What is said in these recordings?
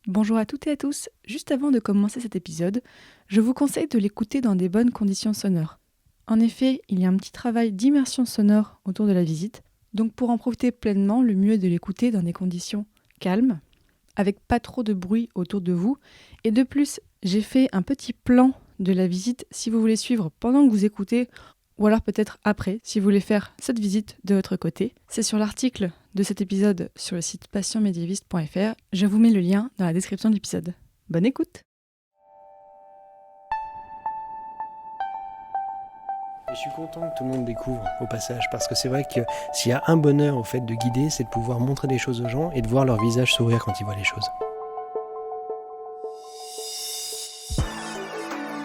Bonjour à toutes et à tous. Juste avant de commencer cet épisode, je vous conseille de l'écouter dans des bonnes conditions sonores. En effet, il y a un petit travail d'immersion sonore autour de la visite, donc pour en profiter pleinement, le mieux est de l'écouter dans des conditions calmes, avec pas trop de bruit autour de vous. Et de plus, j'ai fait un petit plan de la visite si vous voulez suivre pendant que vous écoutez, ou alors peut-être après, si vous voulez faire cette visite de votre côté. C'est sur l'article de cet épisode sur le site passionmédiéviste.fr. Je vous mets le lien dans la description de l'épisode. Bonne écoute! Je suis content que tout le monde découvre au passage, parce que c'est vrai que s'il y a un bonheur au fait de guider, c'est de pouvoir montrer des choses aux gens et de voir leur visage sourire quand ils voient les choses.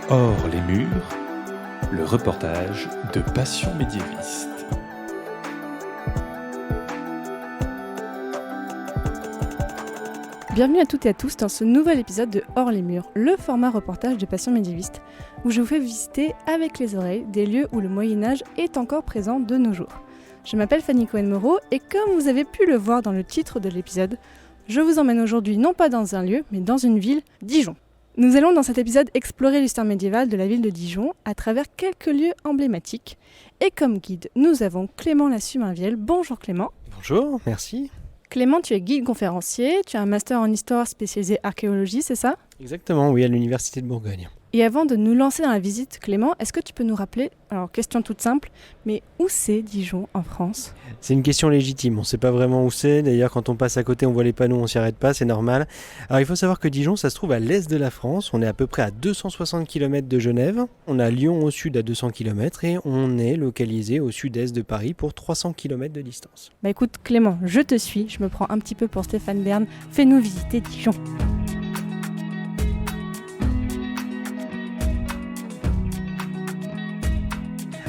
Hors les murs, le reportage de Passion médiéviste. Bienvenue à toutes et à tous dans ce nouvel épisode de Hors les murs, le format reportage de Passion médiéviste, où je vous fais visiter avec les oreilles des lieux où le Moyen-Âge est encore présent de nos jours. Je m'appelle Fanny Cohen-Moreau et comme vous avez pu le voir dans le titre de l'épisode, je vous emmène aujourd'hui non pas dans un lieu, mais dans une ville, Dijon. Nous allons dans cet épisode explorer l'histoire médiévale de la ville de Dijon à travers quelques lieux emblématiques. Et comme guide, nous avons Clément Lassumainvielle. Bonjour Clément. Bonjour, merci. Clément, tu es guide conférencier, tu as un master en histoire spécialisé archéologie, c'est ça ? Exactement, oui, à l'Université de Bourgogne. Et avant de nous lancer dans la visite, Clément, est-ce que tu peux nous rappeler, alors question toute simple, mais où c'est Dijon en France ? C'est une question légitime, on ne sait pas vraiment où c'est, d'ailleurs quand on passe à côté on voit les panneaux, on s'y arrête pas, c'est normal. Alors il faut savoir que Dijon ça se trouve à l'est de la France, on est à peu près à 260 km de Genève, on a Lyon au sud à 200 km et on est localisé au sud-est de Paris pour 300 km de distance. Bah écoute Clément, je te suis, je me prends un petit peu pour Stéphane Bern, fais-nous visiter Dijon.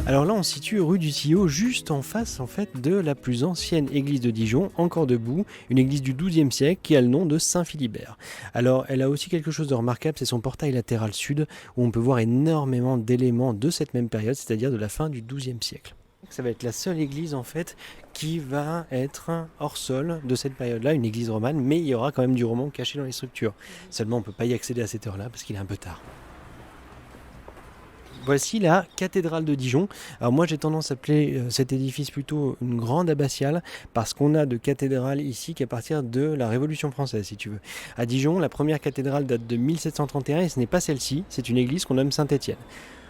Alors là, on se situe rue du Tillot, juste en face en fait de la plus ancienne église de Dijon, encore debout, une église du XIIe siècle qui a le nom de Saint-Philibert. Alors, elle a aussi quelque chose de remarquable, c'est son portail latéral sud, où on peut voir énormément d'éléments de cette même période, c'est-à-dire de la fin du XIIe siècle. Ça va être la seule église en fait qui va être hors sol de cette période-là, une église romane, mais il y aura quand même du roman caché dans les structures. Seulement, on ne peut pas y accéder à cette heure-là parce qu'il est un peu tard. Voici la cathédrale de Dijon. Alors moi j'ai tendance à appeler cet édifice plutôt une grande abbatiale parce qu'on a de cathédrales ici qu'à partir de la Révolution française si tu veux. À Dijon, la première cathédrale date de 1731 et ce n'est pas celle-ci, c'est une église qu'on nomme Saint-Étienne.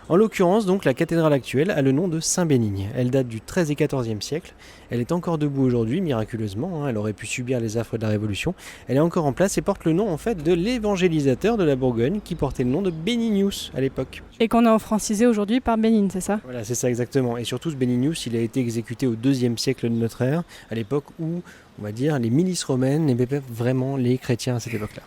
En l'occurrence, donc, la cathédrale actuelle a le nom de Saint-Bénigne. Elle date du XIIIe et XIVe siècle. Elle est encore debout aujourd'hui, miraculeusement. Elle aurait pu subir les affres de la Révolution. Elle est encore en place et porte le nom en fait de l'évangélisateur de la Bourgogne qui portait le nom de Beninius à l'époque. Et qu'on a francisé aujourd'hui par Bénigne, c'est ça ? Voilà, c'est ça exactement. Et surtout, ce Beninius, il a été exécuté au IIe siècle de notre ère, à l'époque où, on va dire, les milices romaines n'aimaient pas vraiment les chrétiens à cette époque-là.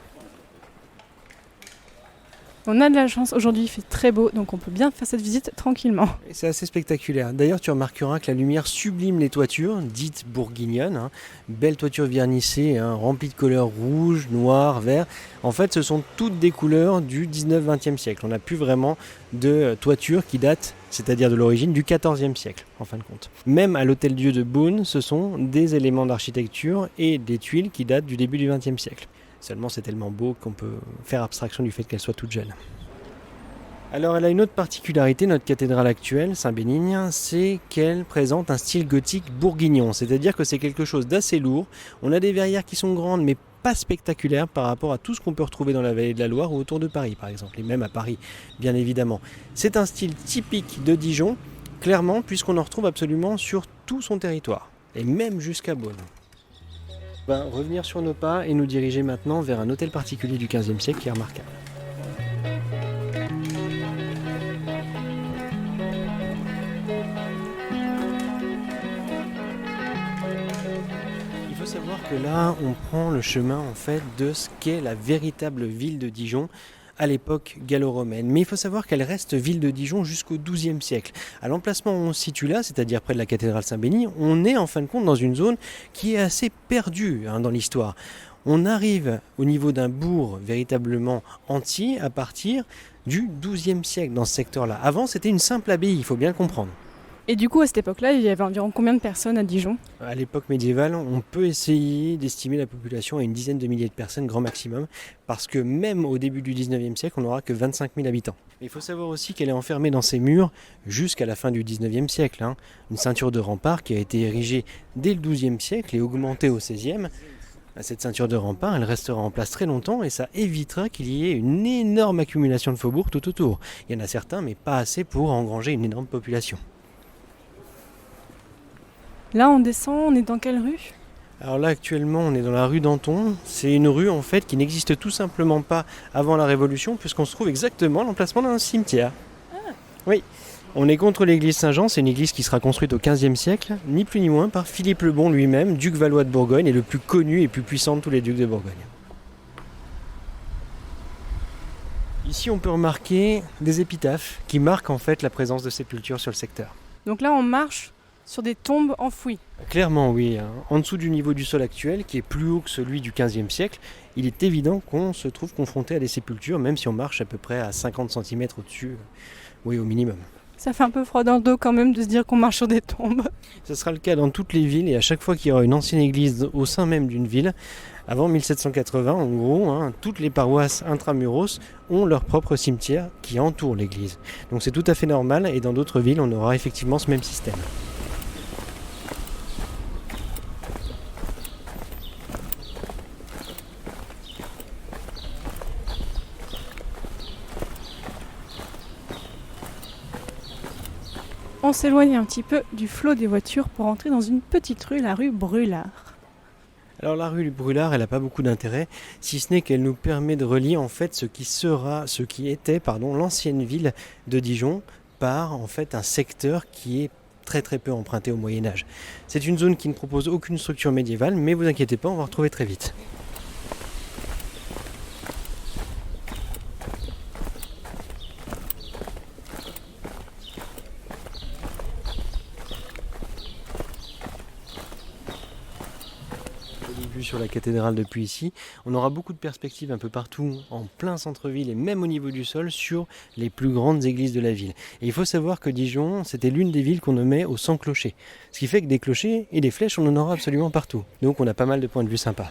On a de la chance, aujourd'hui il fait très beau, donc on peut bien faire cette visite tranquillement. Et c'est assez spectaculaire. D'ailleurs, tu remarqueras que la lumière sublime les toitures, dites bourguignonnes, belles toitures vernissées, remplies de couleurs rouge, noir, vert. En fait, ce sont toutes des couleurs du 19-20e siècle. On n'a plus vraiment de toitures qui datent, c'est-à-dire de l'origine, du 14e siècle, en fin de compte. Même à l'Hôtel-Dieu de Beaune, ce sont des éléments d'architecture et des tuiles qui datent du début du 20e siècle. Seulement, c'est tellement beau qu'on peut faire abstraction du fait qu'elle soit toute jeune. Alors, elle a une autre particularité, notre cathédrale actuelle, Saint-Bénigne, c'est qu'elle présente un style gothique bourguignon. C'est-à-dire que c'est quelque chose d'assez lourd. On a des verrières qui sont grandes, mais pas spectaculaires par rapport à tout ce qu'on peut retrouver dans la vallée de la Loire ou autour de Paris, par exemple, et même à Paris, bien évidemment. C'est un style typique de Dijon, clairement, puisqu'on en retrouve absolument sur tout son territoire, et même jusqu'à Beaune. Revenir sur nos pas et nous diriger maintenant vers un hôtel particulier du XVe siècle qui est remarquable. Il faut savoir que là, on prend le chemin en fait de ce qu'est la véritable ville de Dijon à l'époque gallo-romaine. Mais il faut savoir qu'elle reste ville de Dijon jusqu'au XIIe siècle. À l'emplacement où on se situe là, c'est-à-dire près de la cathédrale Saint-Bénigne, on est en fin de compte dans une zone qui est assez perdue dans l'histoire. On arrive au niveau d'un bourg véritablement entier à partir du XIIe siècle dans ce secteur-là. Avant, c'était une simple abbaye, il faut bien le comprendre. Et du coup, à cette époque-là, il y avait environ combien de personnes à Dijon ? À l'époque médiévale, on peut essayer d'estimer la population à une dizaine de milliers de personnes, grand maximum, parce que même au début du 19e siècle, on n'aura que 25 000 habitants. Mais il faut savoir aussi qu'elle est enfermée dans ses murs jusqu'à la fin du 19e siècle. Une ceinture de rempart qui a été érigée dès le 12e siècle et augmentée au 16e. Cette ceinture de rempart, elle restera en place très longtemps et ça évitera qu'il y ait une énorme accumulation de faubourgs tout autour. Il y en a certains, mais pas assez pour engranger une énorme population. Là, on descend, on est dans quelle rue ? Alors là, actuellement, on est dans la rue d'Anton. C'est une rue, en fait, qui n'existe tout simplement pas avant la Révolution, puisqu'on se trouve exactement à l'emplacement d'un cimetière. Oui, on est contre l'église Saint-Jean. C'est une église qui sera construite au XVe siècle, ni plus ni moins par Philippe le Bon lui-même, duc valois de Bourgogne, et le plus connu et plus puissant de tous les ducs de Bourgogne. Ici, on peut remarquer des épitaphes qui marquent en fait la présence de sépultures sur le secteur. Donc là, on marche sur des tombes enfouies. Clairement, oui. En dessous du niveau du sol actuel, qui est plus haut que celui du XVe siècle, il est évident qu'on se trouve confronté à des sépultures, même si on marche à peu près à 50 cm au-dessus, oui, au minimum. Ça fait un peu froid dans le dos quand même de se dire qu'on marche sur des tombes. Ce sera le cas dans toutes les villes, et à chaque fois qu'il y aura une ancienne église au sein même d'une ville, avant 1780, en gros, toutes les paroisses intramuros ont leur propre cimetière qui entoure l'église. Donc c'est tout à fait normal, et dans d'autres villes, on aura effectivement ce même système. On s'éloigne un petit peu du flot des voitures pour entrer dans une petite rue, la rue Brûlart. Alors la rue Brûlart, elle n'a pas beaucoup d'intérêt, si ce n'est qu'elle nous permet de relier en fait ce qui était l'ancienne ville de Dijon par en fait un secteur qui est très très peu emprunté au Moyen-Âge. C'est une zone qui ne propose aucune structure médiévale, mais vous inquiétez pas, on va retrouver très vite. Sur la cathédrale depuis ici, on aura beaucoup de perspectives un peu partout, en plein centre-ville et même au niveau du sol, sur les plus grandes églises de la ville. Et il faut savoir que Dijon, c'était l'une des villes qu'on nommait au 100 clochers. Ce qui fait que des clochers et des flèches, on en aura absolument partout. Donc on a pas mal de points de vue sympas.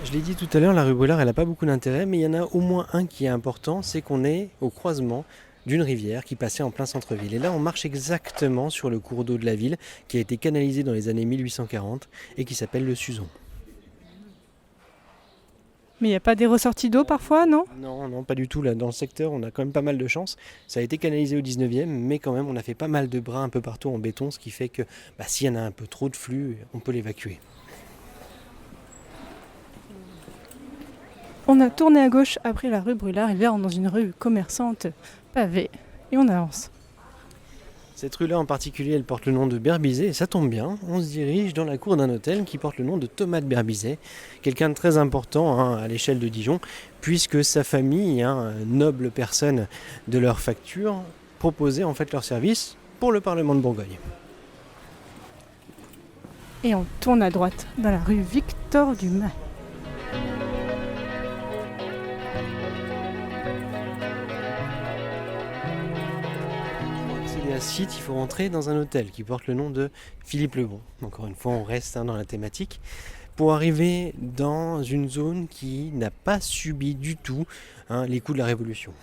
Je l'ai dit tout à l'heure, la rue Brûlart, elle n'a pas beaucoup d'intérêt, mais il y en a au moins un qui est important, c'est qu'on est au croisement d'une rivière qui passait en plein centre-ville. Et là, on marche exactement sur le cours d'eau de la ville qui a été canalisé dans les années 1840 et qui s'appelle le Suzon. Mais il n'y a pas des ressorties d'eau parfois, non ? Non, pas du tout. Là, dans le secteur, on a quand même pas mal de chance. Ça a été canalisé au 19e, mais quand même, on a fait pas mal de bras un peu partout en béton, ce qui fait que s'il y en a un peu trop de flux, on peut l'évacuer. On a tourné à gauche après la rue Brûlart et là, on est dans une rue commerçante pavée et on avance. Cette rue-là en particulier, elle porte le nom de Berbisey et ça tombe bien, on se dirige dans la cour d'un hôtel qui porte le nom de Thomas de Berbisey, quelqu'un de très important à l'échelle de Dijon, puisque sa famille, noble personne de leur facture, proposait en fait leur service pour le Parlement de Bourgogne. Et on tourne à droite dans la rue Victor Dumas. Site, il faut rentrer dans un hôtel qui porte le nom de Philippe le Bon. Encore une fois, on reste dans la thématique pour arriver dans une zone qui n'a pas subi du tout les coups de la Révolution.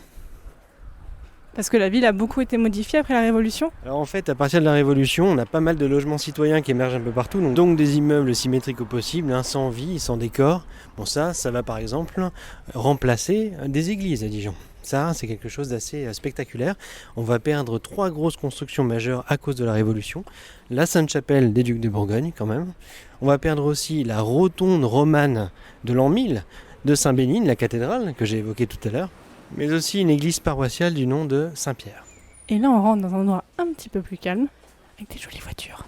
Parce que la ville a beaucoup été modifiée après la Révolution ? Alors en fait, à partir de la Révolution, on a pas mal de logements citoyens qui émergent un peu partout, donc des immeubles symétriques au possible, sans vie, sans décor. Bon ça va par exemple remplacer des églises à Dijon. Ça, c'est quelque chose d'assez spectaculaire. On va perdre 3 grosses constructions majeures à cause de la Révolution. La Sainte-Chapelle des Ducs de Bourgogne, quand même. On va perdre aussi la rotonde romane de l'an 1000 de Saint-Bénigne, la cathédrale que j'ai évoquée tout à l'heure, mais aussi une église paroissiale du nom de Saint-Pierre. Et là, on rentre dans un endroit un petit peu plus calme, avec des jolies voitures.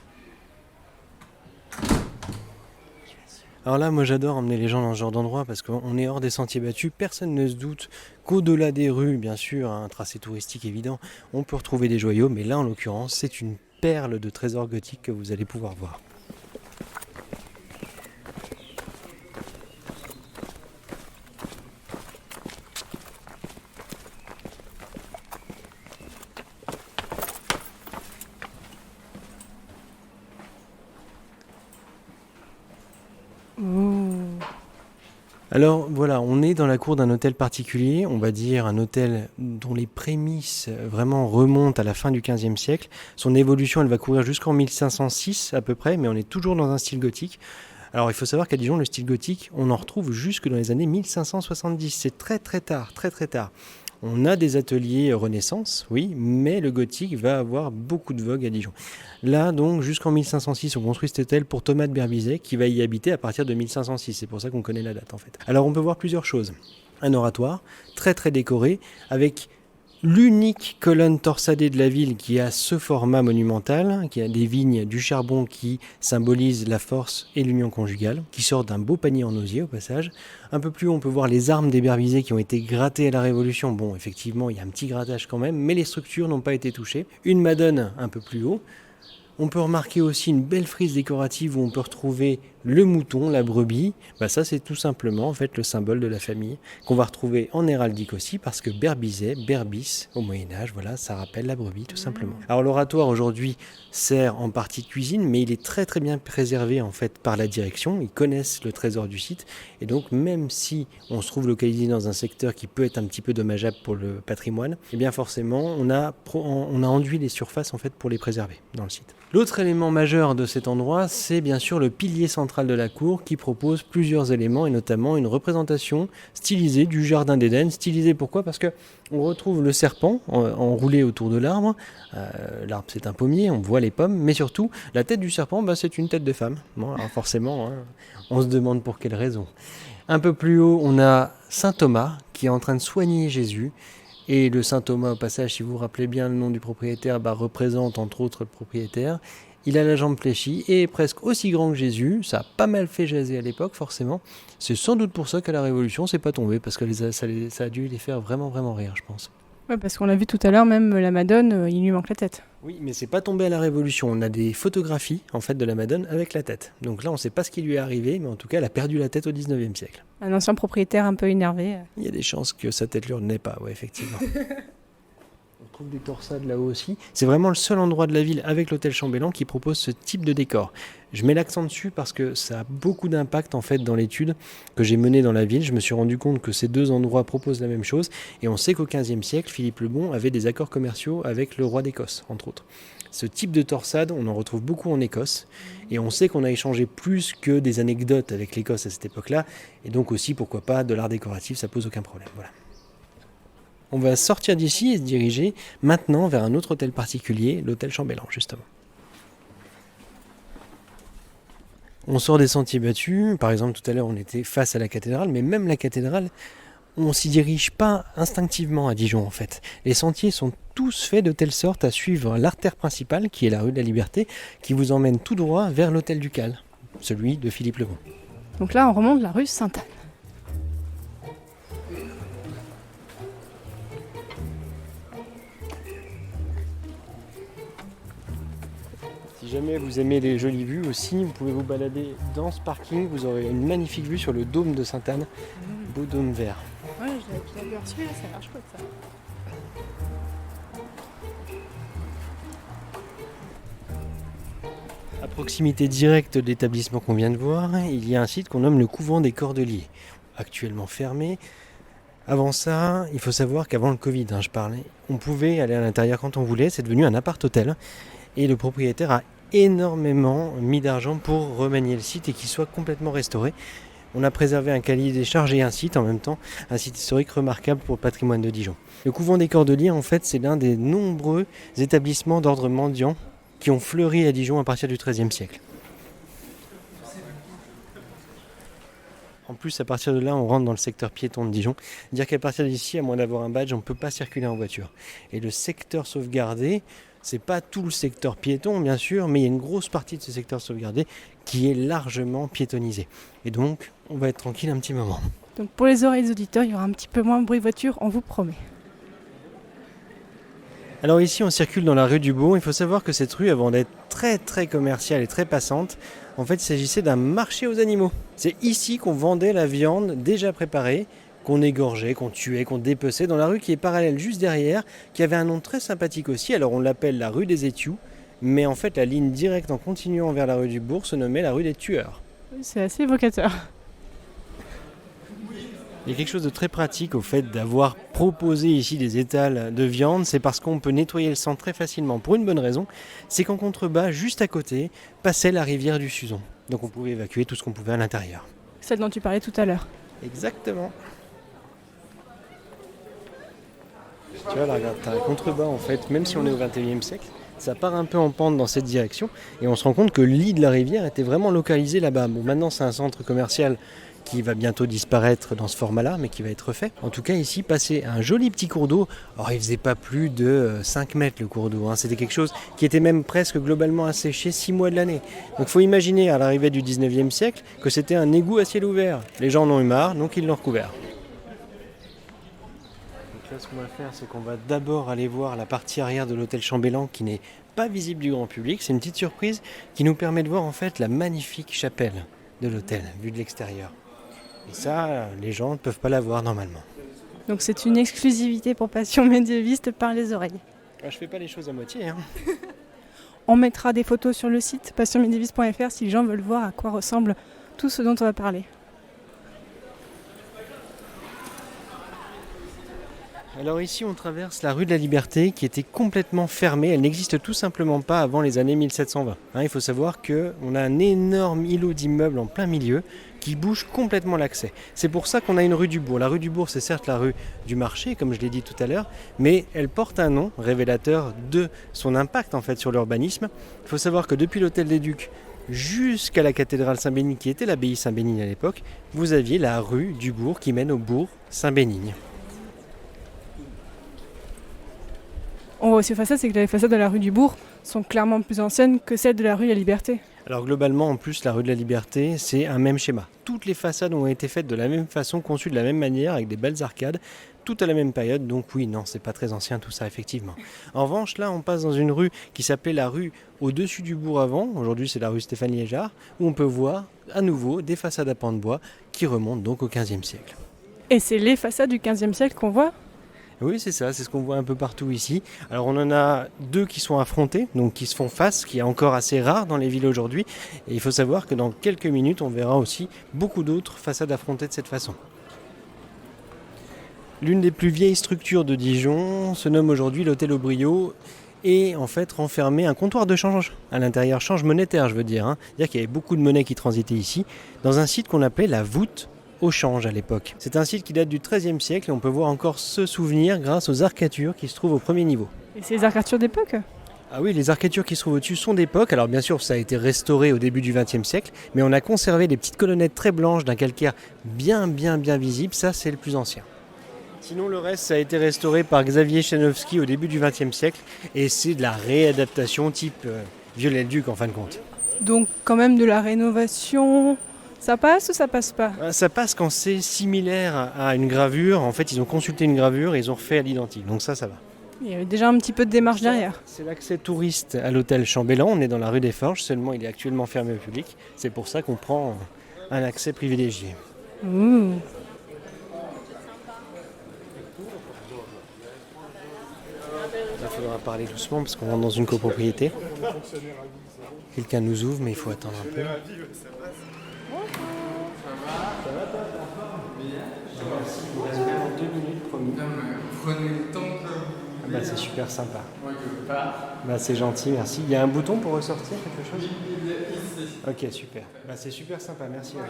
Alors là, moi j'adore emmener les gens dans ce genre d'endroit parce qu'on est hors des sentiers battus, personne ne se doute qu'au-delà des rues, bien sûr, un tracé touristique évident, on peut retrouver des joyaux, mais là en l'occurrence, c'est une perle de trésors gothiques que vous allez pouvoir voir. Alors voilà, on est dans la cour d'un hôtel particulier, on va dire un hôtel dont les prémices vraiment remontent à la fin du XVe siècle. Son évolution, elle va courir jusqu'en 1506 à peu près, mais on est toujours dans un style gothique. Alors il faut savoir qu'à Dijon, le style gothique, on en retrouve jusque dans les années 1570. C'est très très tard, très très tard. On a des ateliers Renaissance, oui, mais le gothique va avoir beaucoup de vogue à Dijon. Là, donc, jusqu'en 1506, on construit cet hôtel pour Thomas de Berbisey, qui va y habiter à partir de 1506. C'est pour ça qu'on connaît la date, en fait. Alors, on peut voir plusieurs choses. Un oratoire, très très décoré, avec l'unique colonne torsadée de la ville qui a ce format monumental, qui a des vignes, du charbon qui symbolise la force et l'union conjugale, qui sort d'un beau panier en osier au passage. Un peu plus haut, on peut voir les armes des Berbisey qui ont été grattées à la Révolution. Bon, effectivement, il y a un petit grattage quand même, mais les structures n'ont pas été touchées. Une madone un peu plus haut. On peut remarquer aussi une belle frise décorative où on peut retrouver le mouton, la brebis. Ça, c'est tout simplement en fait le symbole de la famille qu'on va retrouver en héraldique aussi parce que Berbisey, Berbis, au Moyen-Âge, voilà, ça rappelle la brebis tout simplement. Alors l'oratoire aujourd'hui sert en partie de cuisine, mais il est très très bien préservé en fait par la direction. Ils connaissent le trésor du site et donc même si on se trouve localisé dans un secteur qui peut être un petit peu dommageable pour le patrimoine, eh bien forcément on a enduit les surfaces en fait pour les préserver dans le site. L'autre élément majeur de cet endroit, c'est bien sûr le pilier central de la cour qui propose plusieurs éléments et notamment une représentation stylisée du jardin d'Éden. Stylisée pourquoi ? Parce que on retrouve le serpent enroulé autour de l'arbre. L'arbre c'est un pommier, on voit les pommes, mais surtout la tête du serpent, c'est une tête de femme. Bon, alors forcément, on se demande pour quelle raison. Un peu plus haut, on a Saint Thomas qui est en train de soigner Jésus. Et le Saint Thomas, au passage, si vous vous rappelez bien le nom du propriétaire, représente entre autres le propriétaire. Il a la jambe fléchie et est presque aussi grand que Jésus. Ça a pas mal fait jaser à l'époque, forcément. C'est sans doute pour ça qu'à la Révolution, c'est pas tombé, parce que ça a dû les faire vraiment, vraiment rire, je pense. Ouais, parce qu'on l'a vu tout à l'heure, même la Madone, il lui manque la tête. Oui, mais c'est pas tombé à la Révolution. On a des photographies en fait de la Madone avec la tête. Donc là, on sait pas ce qui lui est arrivé, mais en tout cas, elle a perdu la tête au 19e siècle. Un ancien propriétaire un peu énervé. Il y a des chances que sa tête lui renaît pas, ouais, effectivement. On trouve des torsades là-haut aussi. C'est vraiment le seul endroit de la ville avec l'hôtel Chambellan qui propose ce type de décor. Je mets l'accent dessus parce que ça a beaucoup d'impact en fait dans l'étude que j'ai menée dans la ville. Je me suis rendu compte que ces deux endroits proposent la même chose et on sait qu'au XVe siècle, Philippe le Bon avait des accords commerciaux avec le roi d'Écosse, entre autres. Ce type de torsade, on en retrouve beaucoup en Écosse et on sait qu'on a échangé plus que des anecdotes avec l'Écosse à cette époque-là et donc aussi, pourquoi pas, de l'art décoratif, ça pose aucun problème. Voilà. On va sortir d'ici et se diriger maintenant vers un autre hôtel particulier, l'hôtel Chambellan, justement. On sort des sentiers battus, par exemple tout à l'heure on était face à la cathédrale, mais même la cathédrale, on s'y dirige pas instinctivement à Dijon en fait. Les sentiers sont tous faits de telle sorte à suivre l'artère principale, qui est la rue de la Liberté, qui vous emmène tout droit vers l'hôtel ducal, celui de Philippe le Bon. Donc là on remonte la rue Sainte-Anne. Si jamais vous aimez les jolies vues aussi, vous pouvez vous balader dans ce parking, vous aurez une magnifique vue sur le dôme de Sainte-Anne, beau dôme vert. Ouais, je l'avais reçu, ça a l'air chouette ça. À proximité directe de l'établissement qu'on vient de voir, il y a un site qu'on nomme le couvent des Cordeliers, actuellement fermé. Avant ça, il faut savoir qu'avant le Covid, je parlais, on pouvait aller à l'intérieur quand on voulait, c'est devenu un appart-hôtel. Et le propriétaire a énormément mis d'argent pour remanier le site et qu'il soit complètement restauré. On a préservé un cahier des charges et un site en même temps, un site historique remarquable pour le patrimoine de Dijon. Le couvent des Cordeliers, en fait, c'est l'un des nombreux établissements d'ordre mendiant qui ont fleuri à Dijon à partir du XIIIe siècle. En plus, à partir de là, on rentre dans le secteur piéton de Dijon. Dire qu'à partir d'ici, à moins d'avoir un badge, on ne peut pas circuler en voiture. Et le secteur sauvegardé, c'est pas tout le secteur piéton, bien sûr, mais il y a une grosse partie de ce secteur sauvegardé qui est largement piétonnisé. Et donc, on va être tranquille un petit moment. Donc pour les oreilles des auditeurs, il y aura un petit peu moins de bruit de voiture, on vous promet. Alors ici, on circule dans la rue du Beau. Il faut savoir que cette rue, avant d'être très très commerciale et très passante, en fait, il s'agissait d'un marché aux animaux. C'est ici qu'on vendait la viande déjà préparée, qu'on égorgeait, qu'on tuait, qu'on dépeçait, dans la rue qui est parallèle juste derrière, qui avait un nom très sympathique aussi. Alors on l'appelle la rue des Étious, mais en fait la ligne directe en continuant vers la rue du Bourg se nommait la rue des Tueurs. Oui, c'est assez évocateur. Il y a quelque chose de très pratique au fait d'avoir proposé ici des étals de viande, c'est parce qu'on peut nettoyer le sang très facilement pour une bonne raison, c'est qu'en contrebas, juste à côté, passait la rivière du Suzon. Donc on pouvait évacuer tout ce qu'on pouvait à l'intérieur. Celle dont tu parlais tout à l'heure. Exactement. Tu vois là, regarde, t'as un contrebas en fait, même si on est au 21e siècle, ça part un peu en pente dans cette direction et on se rend compte que le lit de la rivière était vraiment localisé là-bas. Bon, maintenant c'est un centre commercial qui va bientôt disparaître dans ce format-là, mais qui va être refait. En tout cas, ici, passait un joli petit cours d'eau. Alors, il faisait pas plus de 5 mètres le cours d'eau. C'était quelque chose qui était même presque globalement asséché 6 mois de l'année. Donc, il faut imaginer à l'arrivée du 19e siècle que c'était un égout à ciel ouvert. Les gens en ont eu marre, donc ils l'ont recouvert. Donc là, ce qu'on va faire, c'est qu'on va d'abord aller voir la partie arrière de l'hôtel Chambellan qui n'est pas visible du grand public. C'est une petite surprise qui nous permet de voir en fait la magnifique chapelle de l'hôtel, vue de l'extérieur. Et ça, les gens ne peuvent pas la voir normalement. Donc c'est une exclusivité pour Passion médiéviste par les oreilles. Je fais pas les choses à moitié. On mettra des photos sur le site passionmédiéviste.fr si les gens veulent voir à quoi ressemble tout ce dont on va parler. Alors ici, on traverse la rue de la Liberté qui était complètement fermée. Elle n'existe tout simplement pas avant les années 1720. Il faut savoir qu'on a un énorme îlot d'immeubles en plein milieu qui bouge complètement l'accès. C'est pour ça qu'on a une rue du Bourg. La rue du Bourg, c'est certes la rue du marché, comme je l'ai dit tout à l'heure, mais elle porte un nom révélateur de son impact en fait sur l'urbanisme. Il faut savoir que depuis l'hôtel des Ducs jusqu'à la cathédrale Saint-Bénigne, qui était l'abbaye Saint-Bénigne à l'époque, vous aviez la rue du Bourg qui mène au bourg Saint-Bénigne. On voit aussi face c'est que les façades de la rue du Bourg sont clairement plus anciennes que celles de la rue de la Liberté. Alors globalement, en plus, la rue de la Liberté, c'est un même schéma. Toutes les façades ont été faites de la même façon, conçues de la même manière, avec des belles arcades, toutes à la même période. Donc oui, non, c'est pas très ancien tout ça, effectivement. En revanche, là, on passe dans une rue qui s'appelait la rue au-dessus du bourg avant. Aujourd'hui, c'est la rue Stéphane Liégeard, où on peut voir à nouveau des façades à pans de bois qui remontent donc au XVe siècle. Et c'est les façades du XVe siècle qu'on voit ? Oui, c'est ça, c'est ce qu'on voit un peu partout ici. Alors on en a deux qui sont affrontés, donc qui se font face, qui est encore assez rare dans les villes aujourd'hui. Et il faut savoir que dans quelques minutes, on verra aussi beaucoup d'autres façades affrontées de cette façon. L'une des plus vieilles structures de Dijon se nomme aujourd'hui l'hôtel Aubriot et en fait renfermait un comptoir de change à l'intérieur, change monétaire je veux dire. C'est-à-dire qu'il y avait beaucoup de monnaies qui transitaient ici, dans un site qu'on appelait la voûte au change à l'époque. C'est un site qui date du XIIIe siècle et on peut voir encore ce souvenir grâce aux arcatures qui se trouvent au premier niveau. Et c'est les arcatures d'époque ? Ah oui, les arcatures qui se trouvent au-dessus sont d'époque. Alors bien sûr, ça a été restauré au début du XXe siècle, mais on a conservé des petites colonnettes très blanches d'un calcaire bien visible. Ça, c'est le plus ancien. Sinon, le reste, ça a été restauré par Xavier Chanowski au début du XXe siècle et c'est de la réadaptation type Viollet-le-Duc en fin de compte. Donc quand même de la rénovation... Ça passe ou ça passe pas ? Ça passe quand c'est similaire à une gravure. En fait, ils ont consulté une gravure et ils ont refait à l'identique. Donc ça va. Il y a déjà un petit peu de démarche derrière. C'est l'accès touriste à l'hôtel Chambellan. On est dans la rue des Forges, seulement il est actuellement fermé au public. C'est pour ça qu'on prend un accès privilégié. Ouh. Il faudra parler doucement parce qu'on rentre dans une copropriété. Quelqu'un nous ouvre, mais il faut attendre un peu. Prenez le temps que... c'est super sympa. C'est gentil, merci. Il y a un bouton pour ressortir quelque chose ? Ok, super. C'est super sympa, merci à vous.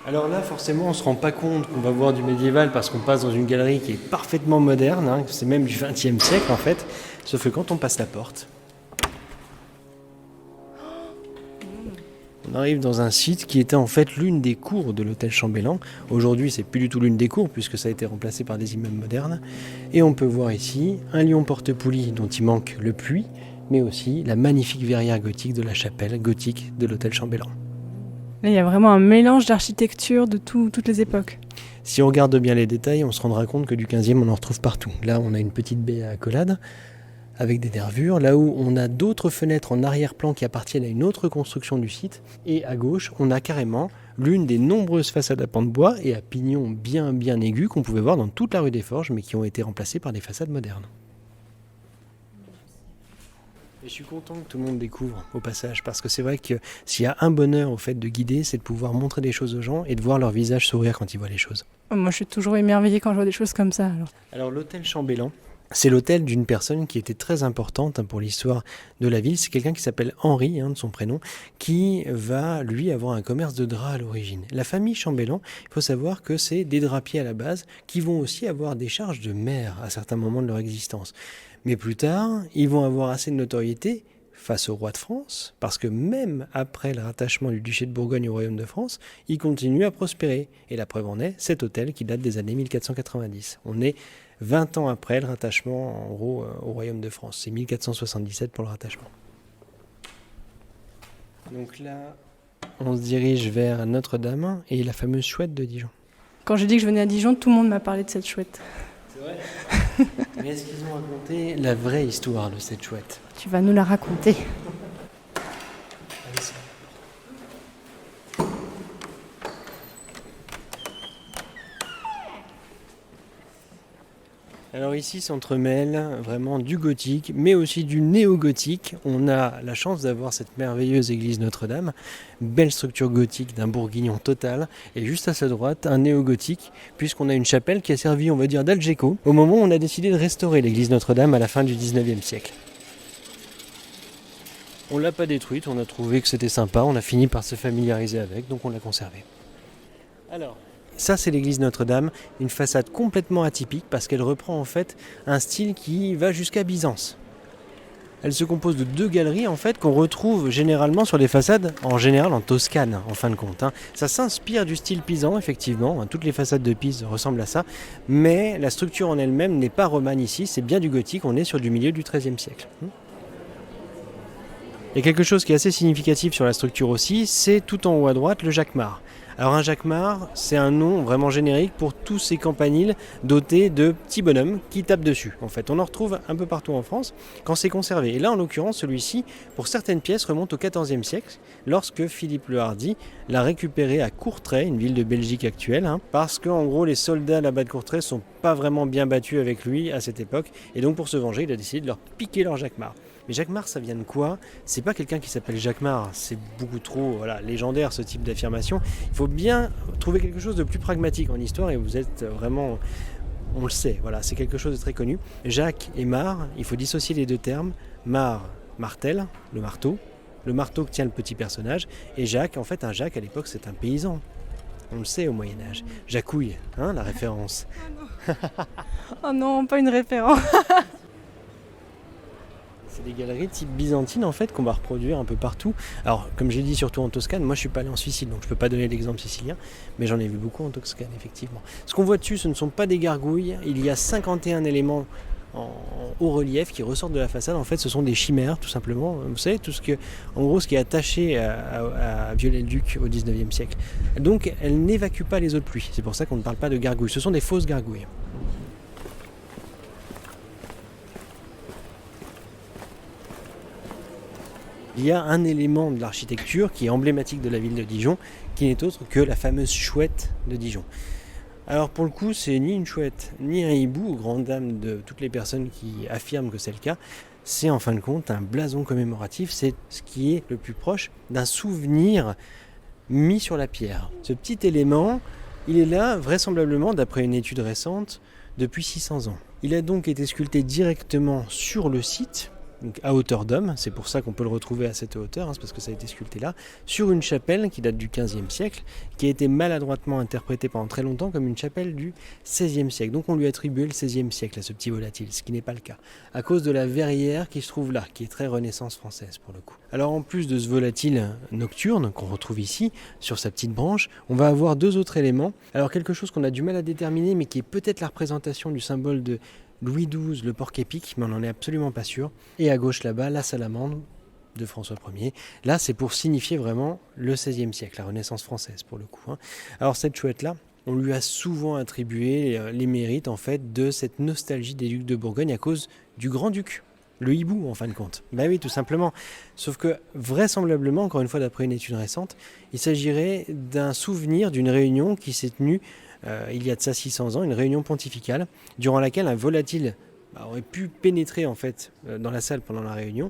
Alors là, forcément, on ne se rend pas compte qu'on va voir du médiéval parce qu'on passe dans une galerie qui est parfaitement moderne, c'est même du XXe siècle en fait, sauf que quand on passe la porte, on arrive dans un site qui était en fait l'une des cours de l'hôtel Chambellan. Aujourd'hui, c'est plus du tout l'une des cours puisque ça a été remplacé par des immeubles modernes. Et on peut voir ici un lion porte-poulie dont il manque le puits, mais aussi la magnifique verrière gothique de la chapelle gothique de l'hôtel Chambellan. Là, il y a vraiment un mélange d'architecture de toutes les époques. Si on regarde bien les détails, on se rendra compte que du 15e, on en retrouve partout. Là, on a une petite baie à accolade avec des nervures. Là où on a d'autres fenêtres en arrière-plan qui appartiennent à une autre construction du site. Et à gauche, on a carrément l'une des nombreuses façades à pans de bois et à pignons bien aigus qu'on pouvait voir dans toute la rue des Forges, mais qui ont été remplacées par des façades modernes. Et je suis content que tout le monde découvre au passage, parce que c'est vrai que s'il y a un bonheur au fait de guider, c'est de pouvoir montrer des choses aux gens et de voir leur visage sourire quand ils voient les choses. Moi, je suis toujours émerveillée quand je vois des choses comme ça. Alors l'hôtel Chambellan, c'est l'hôtel d'une personne qui était très importante pour l'histoire de la ville. C'est quelqu'un qui s'appelle Henri, de son prénom, qui va, lui, avoir un commerce de draps à l'origine. La famille Chambellan, il faut savoir que c'est des drapiers à la base qui vont aussi avoir des charges de maire à certains moments de leur existence. Mais plus tard, ils vont avoir assez de notoriété face au roi de France, parce que même après le rattachement du duché de Bourgogne au royaume de France, il continue à prospérer. Et la preuve en est, cet hôtel qui date des années 1490. On est 20 ans après le rattachement en gros au royaume de France. C'est 1477 pour le rattachement. Donc là, on se dirige vers Notre-Dame et la fameuse chouette de Dijon. Quand j'ai dit que je venais à Dijon, tout le monde m'a parlé de cette chouette. C'est vrai. Mais est-ce qu'ils ont raconté la vraie histoire de cette chouette ? Tu vas nous la raconter. Alors ici s'entremêle vraiment du gothique, mais aussi du néo-gothique. On a la chance d'avoir cette merveilleuse église Notre-Dame, belle structure gothique d'un bourguignon total, et juste à sa droite, un néo-gothique, puisqu'on a une chapelle qui a servi, on va dire, d'algeco, au moment où on a décidé de restaurer l'église Notre-Dame à la fin du 19e siècle. On ne l'a pas détruite, on a trouvé que c'était sympa, on a fini par se familiariser avec, donc on l'a conservée. Alors, ça c'est l'église Notre-Dame, une façade complètement atypique parce qu'elle reprend en fait un style qui va jusqu'à Byzance. Elle se compose de 2 galeries en fait qu'on retrouve généralement sur les façades, en général en Toscane en fin de compte. Ça s'inspire du style pisan effectivement, toutes les façades de Pise ressemblent à ça, mais la structure en elle-même n'est pas romane ici, c'est bien du gothique, on est sur du milieu du XIIIe siècle. Il y a quelque chose qui est assez significatif sur la structure aussi, c'est tout en haut à droite le jacquemart. Alors un jacquemart, c'est un nom vraiment générique pour tous ces campaniles dotés de petits bonhommes qui tapent dessus. En fait, on en retrouve un peu partout en France quand c'est conservé. Et là, en l'occurrence, celui-ci, pour certaines pièces, remonte au XIVe siècle, lorsque Philippe le Hardi l'a récupéré à Courtrai, une ville de Belgique actuelle, parce qu'en gros, les soldats là-bas de Courtrai ne sont pas vraiment bien battus avec lui à cette époque. Et donc, pour se venger, il a décidé de leur piquer leur jacquemart. Mais jacquemart, ça vient de quoi ? C'est pas quelqu'un qui s'appelle Jacquemart, c'est beaucoup trop légendaire ce type d'affirmation. Il faut bien trouver quelque chose de plus pragmatique en histoire et vous êtes vraiment, on le sait, c'est quelque chose de très connu. Jacques et Mart, il faut dissocier les deux termes. Mart, martel, le marteau que tient le petit personnage, et Jacques, en fait un Jacques à l'époque c'est un paysan. On le sait au Moyen-Âge. Jacouille, la référence. Oh non, pas une référence. C'est des galeries type byzantine en fait qu'on va reproduire un peu partout. Alors comme j'ai dit surtout en Toscane, moi je suis pas allé en Sicile donc je peux pas donner l'exemple sicilien, mais j'en ai vu beaucoup en Toscane effectivement. Ce qu'on voit dessus ce ne sont pas des gargouilles, il y a 51 éléments en haut relief qui ressortent de la façade. En fait ce sont des chimères tout simplement. Vous savez tout ce qui est attaché à Viollet-le-Duc au 19e siècle. Donc elles n'évacuent pas les eaux de pluie, c'est pour ça qu'on ne parle pas de gargouilles, ce sont des fausses gargouilles. Il y a un élément de l'architecture qui est emblématique de la ville de Dijon, qui n'est autre que la fameuse chouette de Dijon. Alors pour le coup, c'est ni une chouette, ni un hibou, aux grandes dames de toutes les personnes qui affirment que c'est le cas. C'est en fin de compte un blason commémoratif, c'est ce qui est le plus proche d'un souvenir mis sur la pierre. Ce petit élément, il est là vraisemblablement, d'après une étude récente, depuis 600 ans. Il a donc été sculpté directement sur le site, donc à hauteur d'homme, c'est pour ça qu'on peut le retrouver à cette hauteur, c'est parce que ça a été sculpté là, sur une chapelle qui date du XVe siècle, qui a été maladroitement interprétée pendant très longtemps comme une chapelle du XVIe siècle. Donc on lui a attribué le XVIe siècle à ce petit volatile, ce qui n'est pas le cas, à cause de la verrière qui se trouve là, qui est très Renaissance française pour le coup. Alors en plus de ce volatile nocturne qu'on retrouve ici, sur sa petite branche, on va avoir 2 autres éléments. Alors quelque chose qu'on a du mal à déterminer, mais qui est peut-être la représentation du symbole de Louis XII, le porc épic, mais on n'en est absolument pas sûr. Et à gauche là-bas, la salamandre de François Ier. Là, c'est pour signifier vraiment le XVIe siècle, la Renaissance française pour le coup. Alors cette chouette-là, on lui a souvent attribué les mérites en fait de cette nostalgie des ducs de Bourgogne à cause du grand-duc. Le hibou en fin de compte. Ben oui, tout simplement. Sauf que vraisemblablement, encore une fois d'après une étude récente, il s'agirait d'un souvenir d'une réunion qui s'est tenue il y a de ça 600 ans, une réunion pontificale, durant laquelle un volatile aurait pu pénétrer en fait dans la salle pendant la réunion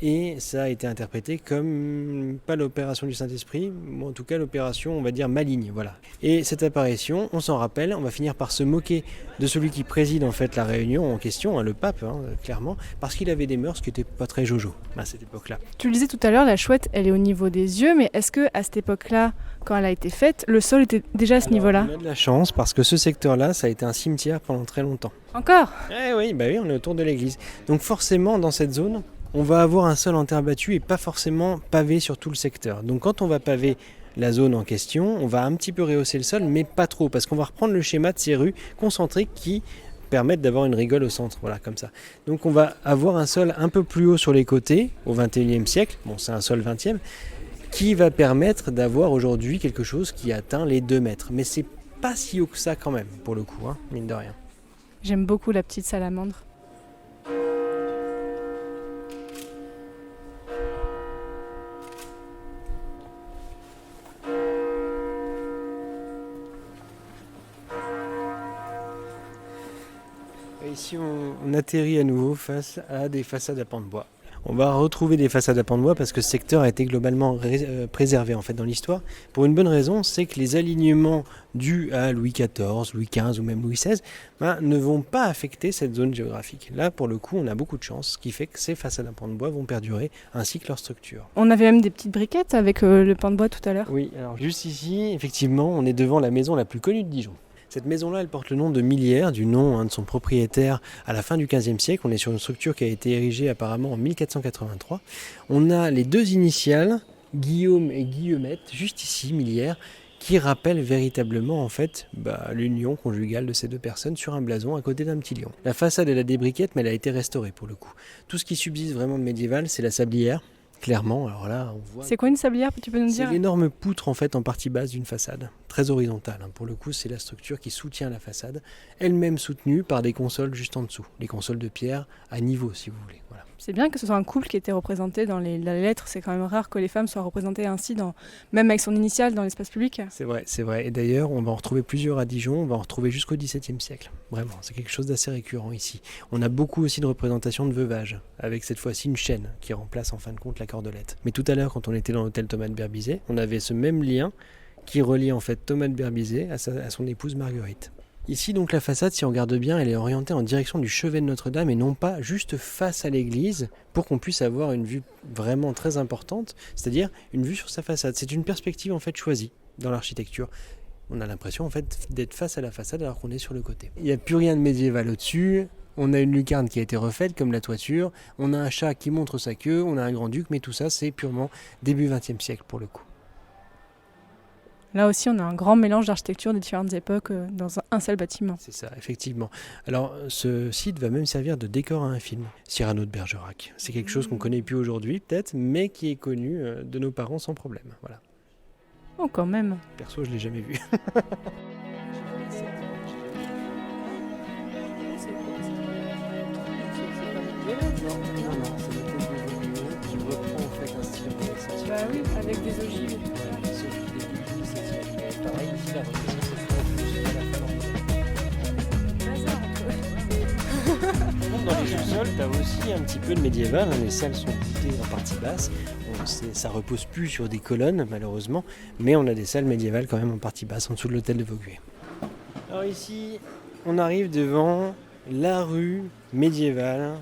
et ça a été interprété comme, pas l'opération du Saint-Esprit, mais en tout cas l'opération, on va dire, maligne. Voilà. Et cette apparition, on s'en rappelle, on va finir par se moquer de celui qui préside en fait la réunion en question, hein, le pape, clairement, parce qu'il avait des mœurs qui n'étaient pas très jojo à cette époque-là. Tu le disais tout à l'heure, la chouette, elle est au niveau des yeux, mais est-ce qu'à cette époque-là, quand elle a été faite, le sol était déjà à ce niveau-là ? On a de la chance parce que ce secteur-là, ça a été un cimetière pendant très longtemps. Encore ? Oui, on est autour de l'église. Donc forcément, dans cette zone, on va avoir un sol en terre battue et pas forcément pavé sur tout le secteur. Donc quand on va paver la zone en question, on va un petit peu rehausser le sol, mais pas trop, parce qu'on va reprendre le schéma de ces rues concentriques qui permettent d'avoir une rigole au centre, voilà, comme ça. Donc on va avoir un sol un peu plus haut sur les côtés, au XXIe siècle, bon c'est un sol 20e, qui va permettre d'avoir aujourd'hui quelque chose qui atteint les 2 mètres. Mais c'est pas si haut que ça quand même, pour le coup, mine de rien. J'aime beaucoup la petite salamandre. Ici, on atterrit à nouveau face à des façades à pans de bois. On va retrouver des façades à pans de bois parce que ce secteur a été globalement préservé en fait dans l'histoire. Pour une bonne raison, c'est que les alignements dus à Louis XIV, Louis XV ou même Louis XVI ne vont pas affecter cette zone géographique. Là, pour le coup, on a beaucoup de chance, ce qui fait que ces façades à pans de bois vont perdurer, ainsi que leur structure. On avait même des petites briquettes avec le pan de bois tout à l'heure. Oui, alors juste ici, effectivement, on est devant la maison la plus connue de Dijon. Cette maison-là, elle porte le nom de Millière, du nom de son propriétaire à la fin du XVe siècle. On est sur une structure qui a été érigée apparemment en 1483. On a les 2 initiales, Guillaume et Guillemette, juste ici, Millière, qui rappellent véritablement en fait l'union conjugale de ces 2 personnes sur un blason à côté d'un petit lion. La façade, elle a des briquettes, mais elle a été restaurée pour le coup. Tout ce qui subsiste vraiment de médiéval, c'est la sablière. Clairement, alors là, on voit... C'est quoi une sablière, tu peux nous dire ? C'est l'énorme poutre en fait en partie basse d'une façade, très horizontale. Pour le coup, c'est la structure qui soutient la façade, elle-même soutenue par des consoles juste en dessous, les consoles de pierre à niveau si vous voulez. Voilà. C'est bien que ce soit un couple qui était représenté dans les lettres, c'est quand même rare que les femmes soient représentées ainsi, même avec son initiale dans l'espace public. C'est vrai. Et d'ailleurs, on va en retrouver plusieurs à Dijon, on va en retrouver jusqu'au XVIIe siècle. Vraiment, c'est quelque chose d'assez récurrent ici. On a beaucoup aussi de représentations de veuvage, avec cette fois-ci une chaîne qui remplace en fin de compte la cordelette. Mais tout à l'heure, quand on était dans l'hôtel Thomas de Berbisey, on avait ce même lien qui relie en fait Thomas de Berbisey à son épouse Marguerite. Ici donc la façade, si on regarde bien, elle est orientée en direction du chevet de Notre-Dame et non pas juste face à l'église pour qu'on puisse avoir une vue vraiment très importante, c'est-à-dire une vue sur sa façade. C'est une perspective en fait choisie dans l'architecture. On a l'impression en fait d'être face à la façade alors qu'on est sur le côté. Il n'y a plus rien de médiéval au-dessus. On a une lucarne qui a été refaite comme la toiture. On a un chat qui montre sa queue. On a un grand-duc, mais tout ça c'est purement début XXe siècle pour le coup. Là aussi, on a un grand mélange d'architecture des différentes époques dans un seul bâtiment. C'est ça, effectivement. Alors, ce site va même servir de décor à un film, Cyrano de Bergerac. C'est quelque chose qu'on ne connaît plus aujourd'hui, peut-être, mais qui est connu de nos parents sans problème. Voilà. Oh, quand même. Perso, je ne l'ai jamais vu. Non, c'est le thème de Vaugnier qui reprend en fait un style renaissance. Bah oui, avec des ogives. Pareil, ici, la renaissance est faite en plus à la fin. Dans les sous-sols, tu as aussi un petit peu de médiéval. Les salles sont voûtées en partie basse. Ça repose plus sur des colonnes, malheureusement, mais on a des salles médiévales quand même en partie basse, en dessous de l'hôtel de Vaugué. Alors ici, on arrive devant la rue médiévale,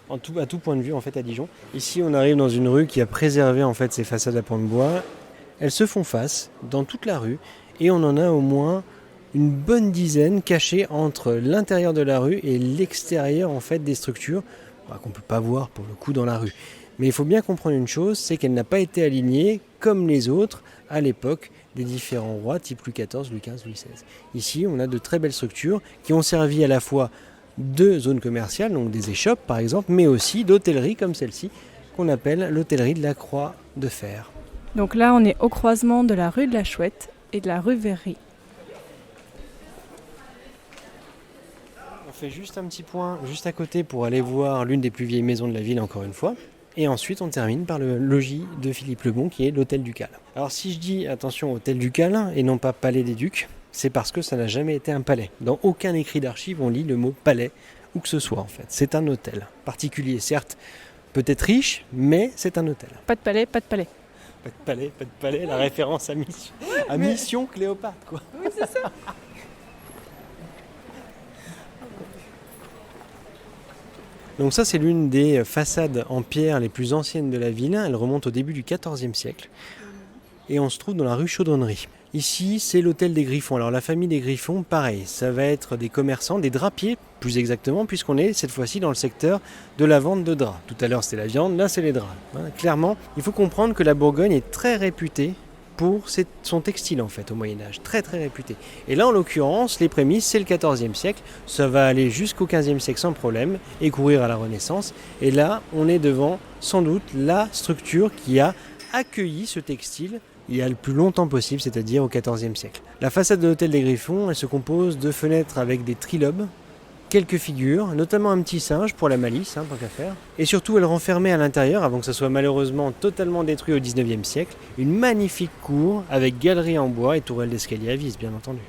à tout point de vue en fait à Dijon. Ici, on arrive dans une rue qui a préservé en fait ses façades à pans de bois. Elles se font face dans toute la rue et on en a au moins une bonne dizaine cachées entre l'intérieur de la rue et l'extérieur en fait des structures qu'on ne peut pas voir pour le coup dans la rue. Mais il faut bien comprendre une chose, c'est qu'elle n'a pas été alignée comme les autres à l'époque des différents rois type Louis XIV, Louis XV, Louis XVI. Ici, on a de très belles structures qui ont servi à la fois de zones commerciales, donc des échoppes par exemple, mais aussi d'hôtellerie comme celle-ci qu'on appelle l'hôtellerie de la Croix de Fer. Donc là, on est au croisement de la rue de la Chouette et de la rue Verrerie. On fait juste un petit point juste à côté pour aller voir l'une des plus vieilles maisons de la ville encore une fois. Et ensuite, on termine par le logis de Philippe le Bon qui est l'hôtel ducal. Alors si je dis attention hôtel ducal et non pas palais des ducs, c'est parce que ça n'a jamais été un palais. Dans aucun écrit d'archives on lit le mot palais ou que ce soit en fait. C'est un hôtel particulier certes, Peut-être riche, mais c'est un hôtel. Pas de palais, pas de palais. Pas de palais, la référence à Mission Cléopâtre, quoi. Oui, c'est ça. Donc ça, c'est l'une des façades en pierre les plus anciennes de la ville. Elle remonte au début du XIVe siècle. Et on se trouve dans la rue Chaudronnerie. Ici, c'est l'hôtel des Griffons. Alors la famille des Griffons, pareil, ça va être des commerçants, des drapiers, plus exactement, puisqu'on est cette fois-ci dans le secteur de la vente de draps. Tout à l'heure, c'était la viande, là, c'est les draps. Clairement, il faut comprendre que la Bourgogne est très réputée pour son textile, en fait, au Moyen-Âge. Très, très réputé. Et là, en l'occurrence, les prémices, c'est le XIVe siècle. Ça va aller jusqu'au XVe siècle sans problème et courir à la Renaissance. Et là, on est devant, sans doute, la structure qui a accueilli ce textile il y a le plus longtemps possible, c'est-à-dire au XIVe siècle. La façade de l'hôtel des Griffons, elle se compose de fenêtres avec des trilobes, quelques figures, notamment un petit singe pour la malice, tant qu'à faire. Et surtout, elle renfermait à l'intérieur, avant que ça soit malheureusement totalement détruit au XIXe siècle, une magnifique cour avec galerie en bois et tourelle d'escalier à vis, bien entendu.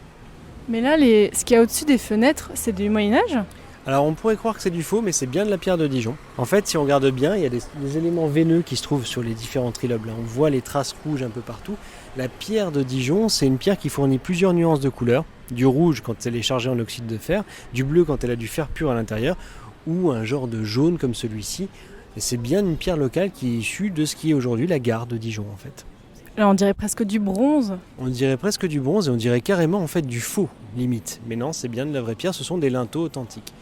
Mais là, ce qu'il y a au-dessus des fenêtres, c'est du Moyen-Âge ? Alors on pourrait croire que c'est du faux, mais c'est bien de la pierre de Dijon. En fait, si on regarde bien, il y a des éléments veineux qui se trouvent sur les différents trilobes. Là, on voit les traces rouges un peu partout. La pierre de Dijon, c'est une pierre qui fournit plusieurs nuances de couleurs. Du rouge quand elle est chargée en oxyde de fer, du bleu quand elle a du fer pur à l'intérieur, ou un genre de jaune comme celui-ci. Et c'est bien une pierre locale qui est issue de ce qui est aujourd'hui la gare de Dijon, en fait. Là, on dirait presque du bronze. On dirait presque du bronze et on dirait carrément en fait du faux, limite. Mais non, c'est bien de la vraie pierre, ce sont des linteaux authentiques.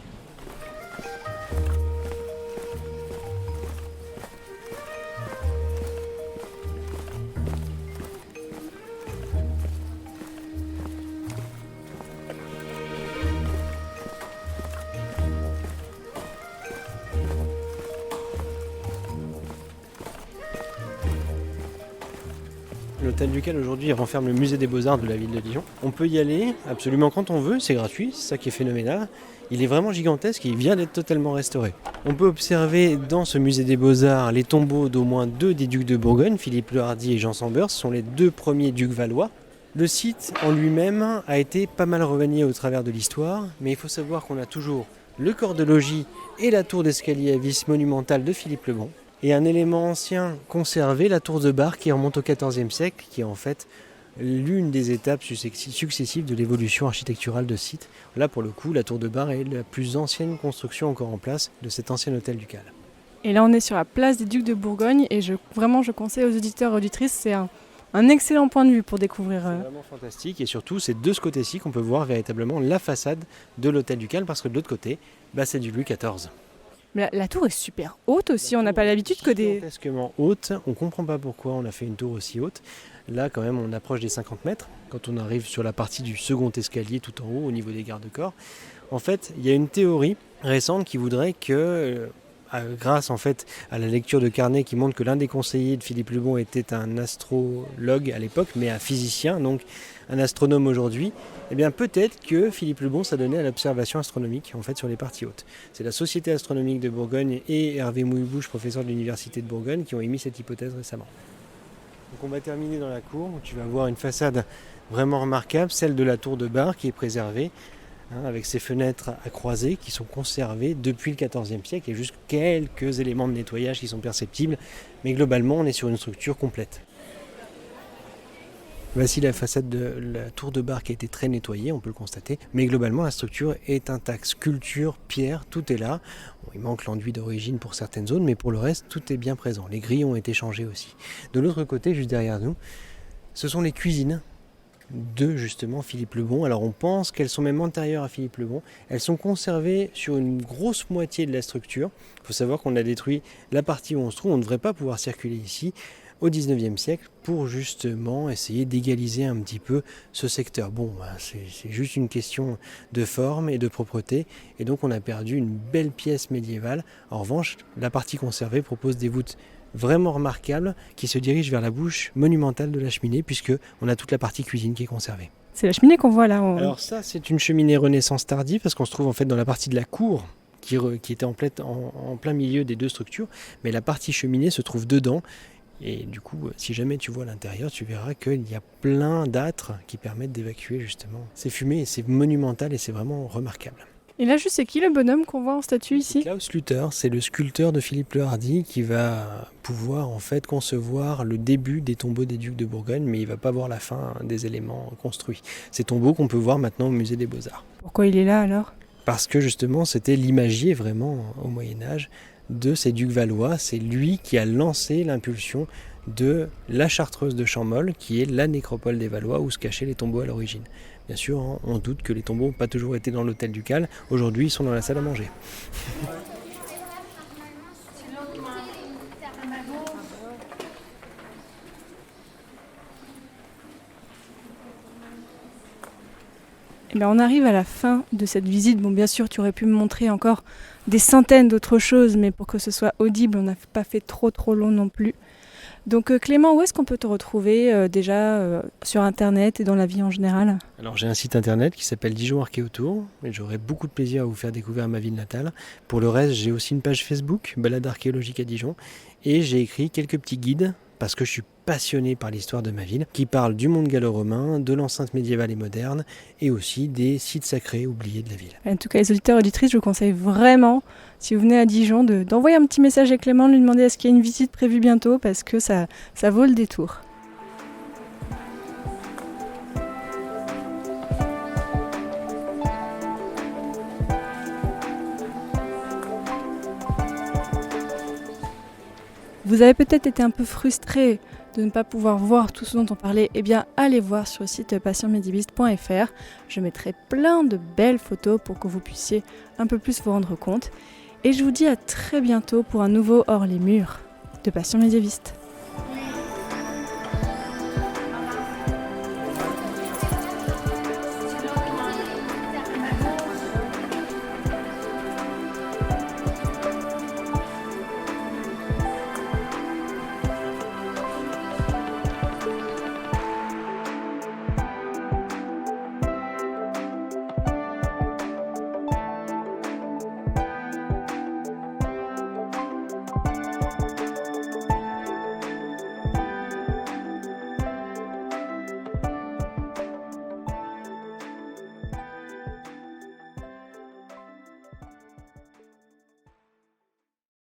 L'hôtel Ducal aujourd'hui renferme le musée des Beaux-Arts de la ville de Dijon. On peut y aller absolument quand on veut, c'est gratuit, c'est ça qui est phénoménal. Il est vraiment gigantesque et il vient d'être totalement restauré. On peut observer dans ce musée des Beaux-Arts les tombeaux d'au moins 2 des ducs de Bourgogne, Philippe le Hardi et Jean Sambeur, ce sont les 2 premiers ducs valois. Le site en lui-même a été pas mal remanié au travers de l'histoire, mais il faut savoir qu'on a toujours le corps de logis et la tour d'escalier à vis monumentale de Philippe le Bon. Et un élément ancien conservé, la tour de bar qui remonte au XIVe siècle, qui est en fait l'une des étapes successives de l'évolution architecturale de ce site. Là, pour le coup, la tour de bar est la plus ancienne construction encore en place de cet ancien hôtel ducal. Et là, on est sur la place des Ducs de Bourgogne et je conseille aux auditeurs et auditrices, c'est un excellent point de vue pour découvrir. C'est vraiment fantastique et surtout, c'est de ce côté-ci qu'on peut voir véritablement la façade de l'hôtel ducal parce que de l'autre côté, c'est du Louis XIV. Mais la tour est super haute aussi, on n'a pas l'habitude que des... Gigantesquement haute, on ne comprend pas pourquoi on a fait une tour aussi haute. Là quand même on approche des 50 mètres quand on arrive sur la partie du second escalier tout en haut au niveau des garde-corps. En fait il y a une théorie récente qui voudrait que grâce en fait à la lecture de carnet qui montre que l'un des conseillers de Philippe le Bon était un astrologue à l'époque mais un physicien, donc un astronome aujourd'hui, eh bien peut-être que Philippe le Bon s'adonnait à l'observation astronomique en fait sur les parties hautes. C'est la Société astronomique de Bourgogne et Hervé Mouillebouche, professeur de l'Université de Bourgogne, qui ont émis cette hypothèse récemment. Donc on va terminer dans la cour où tu vas voir une façade vraiment remarquable, celle de la tour de bar qui est préservée, avec ses fenêtres à croisées qui sont conservées depuis le XIVe siècle et juste quelques éléments de nettoyage qui sont perceptibles, mais globalement on est sur une structure complète. Voici la façade de la tour de bar qui a été très nettoyée, on peut le constater, mais globalement la structure est intacte. Sculpture, pierre, tout est là. Bon, il manque l'enduit d'origine pour certaines zones, mais pour le reste, tout est bien présent. Les grilles ont été changées aussi. De l'autre côté, juste derrière nous, ce sont les cuisines de justement Philippe le Bon. Alors on pense qu'elles sont même antérieures à Philippe le Bon. Elles sont conservées sur une grosse moitié de la structure. Il faut savoir qu'on a détruit la partie où on se trouve, on ne devrait pas pouvoir circuler ici au XIXe siècle pour justement essayer d'égaliser un petit peu ce secteur. Bon, c'est juste une question de forme et de propreté et donc on a perdu une belle pièce médiévale. En revanche, la partie conservée propose des voûtes vraiment remarquables qui se dirigent vers la bouche monumentale de la cheminée puisque on a toute la partie cuisine qui est conservée. C'est la cheminée qu'on voit là. Alors ça, c'est une cheminée Renaissance tardive parce qu'on se trouve en fait dans la partie de la cour qui était en plein milieu des 2 structures, mais la partie cheminée se trouve dedans. Et du coup, si jamais tu vois l'intérieur, tu verras qu'il y a plein d'âtres qui permettent d'évacuer justement ces fumées. Et c'est monumental et c'est vraiment remarquable. Et là, juste, c'est qui le bonhomme qu'on voit en statue ici ? Klaus Luther, c'est le sculpteur de Philippe le Hardy qui va pouvoir en fait concevoir le début des tombeaux des ducs de Bourgogne, mais il ne va pas voir la fin des éléments construits. Ces tombeaux qu'on peut voir maintenant au musée des Beaux-Arts. Pourquoi il est là alors ? Parce que justement, c'était l'imagier vraiment au Moyen-Âge de ces ducs valois. C'est lui qui a lancé l'impulsion de la Chartreuse de Champmolles, qui est la nécropole des Valois où se cachaient les tombeaux à l'origine. Bien sûr, on doute que les tombeaux n'ont pas toujours été dans l'hôtel ducal. Aujourd'hui, ils sont dans la salle à manger. Eh bien, on arrive à la fin de cette visite. Bon, bien sûr, tu aurais pu me montrer encore des centaines d'autres choses, mais pour que ce soit audible, on n'a pas fait trop long non plus. Donc Clément, où est-ce qu'on peut te retrouver déjà sur Internet et dans la vie en général ? Alors j'ai un site internet qui s'appelle Dijon Archéo Tour et j'aurai beaucoup de plaisir à vous faire découvrir ma ville natale. Pour le reste, j'ai aussi une page Facebook, Balade archéologique à Dijon, et j'ai écrit quelques petits guides parce que je suis passionné par l'histoire de ma ville, qui parle du monde gallo-romain, de l'enceinte médiévale et moderne, et aussi des sites sacrés oubliés de la ville. En tout cas, les auditeurs et auditrices, je vous conseille vraiment, si vous venez à Dijon, d'envoyer un petit message à Clément, de lui demander est-ce qu'il y a une visite prévue bientôt, parce que ça vaut le détour. Vous avez peut-être été un peu frustré de ne pas pouvoir voir tout ce dont on parlait. Eh bien, allez voir sur le site passionmédiéviste.fr. Je mettrai plein de belles photos pour que vous puissiez un peu plus vous rendre compte. Et je vous dis à très bientôt pour un nouveau Hors les murs de Passion médiéviste.